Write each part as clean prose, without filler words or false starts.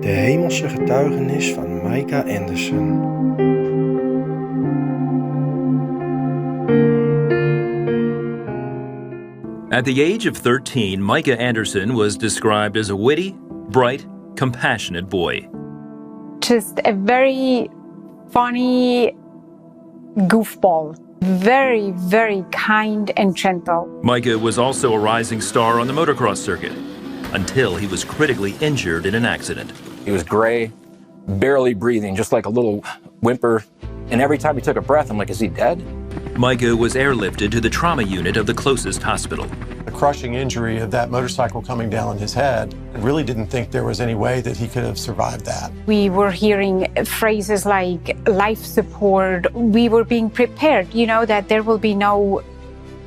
De Hemelse getuigenis van Micah Anderson. At the age of 13, Micah Anderson was described as a witty, bright, compassionate boy. Just a very funny goofball. Very, very kind and gentle. Micah was also a rising star on the motocross circuit until he was critically injured in an accident. He was gray, barely breathing, just like a little whimper. And every time he took a breath, I'm like, is he dead? Micah was airlifted to the trauma unit of the closest hospital. The crushing injury of that motorcycle coming down on his head, I really didn't think there was any way that he could have survived that. We were hearing phrases like life support. We were being prepared, that there will be no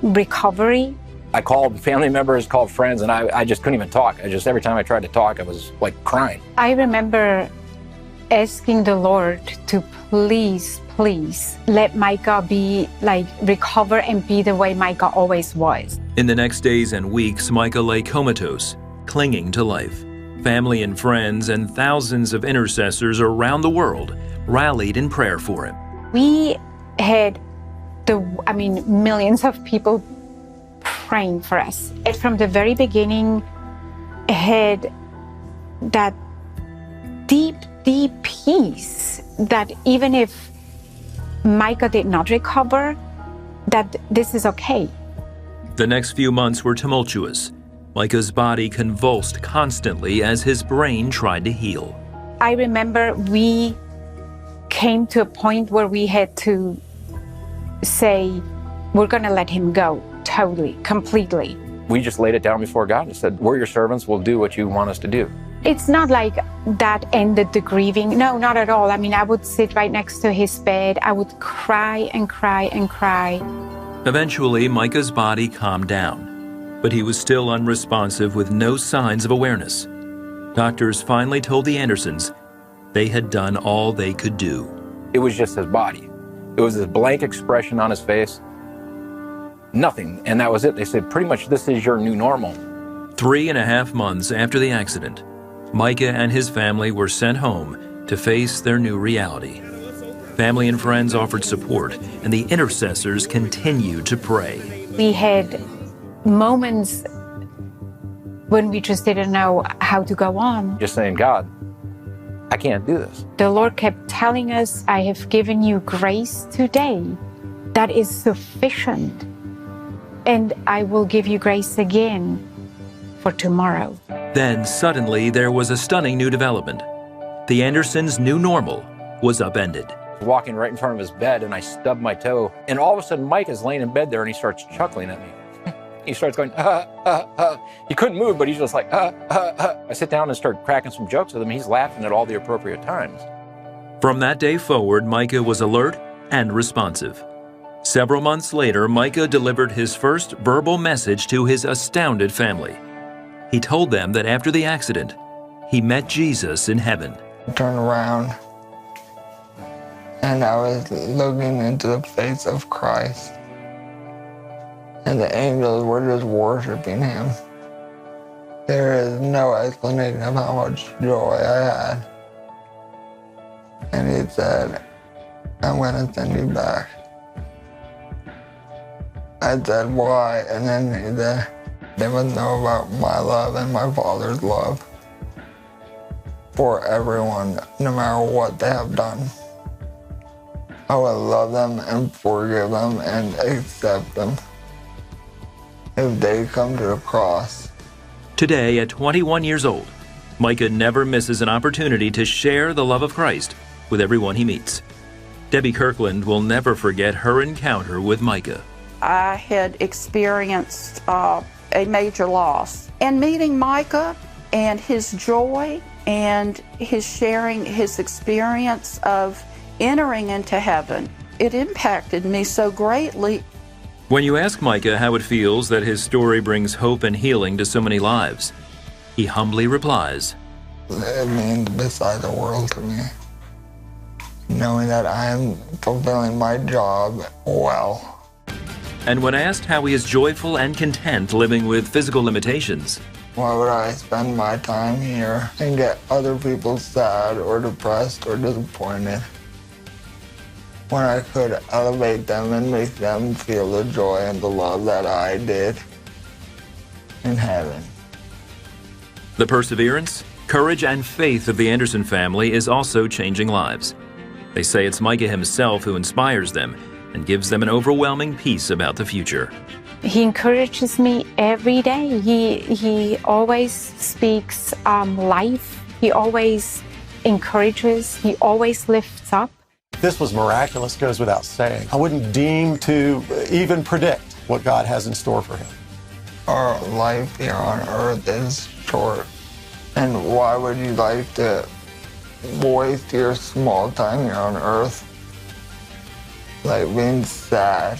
recovery. I called family members, called friends, and I just couldn't even talk. Every time I tried to talk, I was like crying. I remember asking the Lord to please let Micah recover and be the way Micah always was. In the next days and weeks, Micah lay comatose, clinging to life. Family and friends and thousands of intercessors around the world rallied in prayer for him. We had millions of people praying for us. And from the very beginning, had that deep peace that even if Micah did not recover, that this is okay. The next few months were tumultuous. Micah's body convulsed constantly as his brain tried to heal. I remember we came to a point where we had to say, we're going to let him go totally, completely. We just laid it down before God and said, we're your servants, we'll do what you want us to do. It's not like that ended the grieving. No, not at all. I would sit right next to his bed. I would cry and cry and cry. Eventually, Micah's body calmed down, but he was still unresponsive with no signs of awareness. Doctors finally told the Andersons they had done all they could do. It was just his body. It was this blank expression on his face. Nothing, and that was it. They said, pretty much this is your new normal. 3.5 months after the accident, Micah and his family were sent home to face their new reality. Family and friends offered support, and the intercessors continued to pray. We had moments when we just didn't know how to go on. Just saying, God, I can't do this. The Lord kept telling us, I have given you grace today. That is sufficient. And I will give you grace again for tomorrow. Then suddenly there was a stunning new development. The Andersons' new normal was upended. Walking right in front of his bed, and I stubbed my toe. And all of a sudden, Mike is laying in bed there, and he starts chuckling at me. He starts going, He couldn't move, but he's just like, I sit down and start cracking some jokes with him. He's laughing at all the appropriate times. From that day forward, Micah was alert and responsive. Several months later, Micah delivered his first verbal message to his astounded family. He told them that after the accident, he met Jesus in heaven. I turned around, and I was looking into the face of Christ, and the angels were just worshiping him. There is no explanation of how much joy I had. And he said, I'm going to send you back. I said, why? And then he said, they must know about my love and my Father's love for everyone, no matter what they have done. I will love them and forgive them and accept them if they come to the cross. Today, at 21 years old, Micah never misses an opportunity to share the love of Christ with everyone he meets. Debbie Kirkland will never forget her encounter with Micah. I had experienced a major loss. And meeting Micah and his joy and his sharing his experience of entering into heaven, it impacted me so greatly. When you ask Micah how it feels that his story brings hope and healing to so many lives, he humbly replies, It means beside the world to me, knowing that I am fulfilling my job well. And when asked how he is joyful and content living with physical limitations, Why would I spend my time here and get other people sad or depressed or disappointed when I could elevate them and make them feel the joy and the love that I did in heaven? The perseverance, courage, and faith of the Anderson family is also changing lives. They say it's Micah himself who inspires them and gives them an overwhelming peace about the future. He encourages me every day. He always speaks life. He always encourages. He always lifts up. This was miraculous, goes without saying. I wouldn't deem to even predict what God has in store for him. Our life here on earth is short. And why would you like to waste your small time here on earth like being sad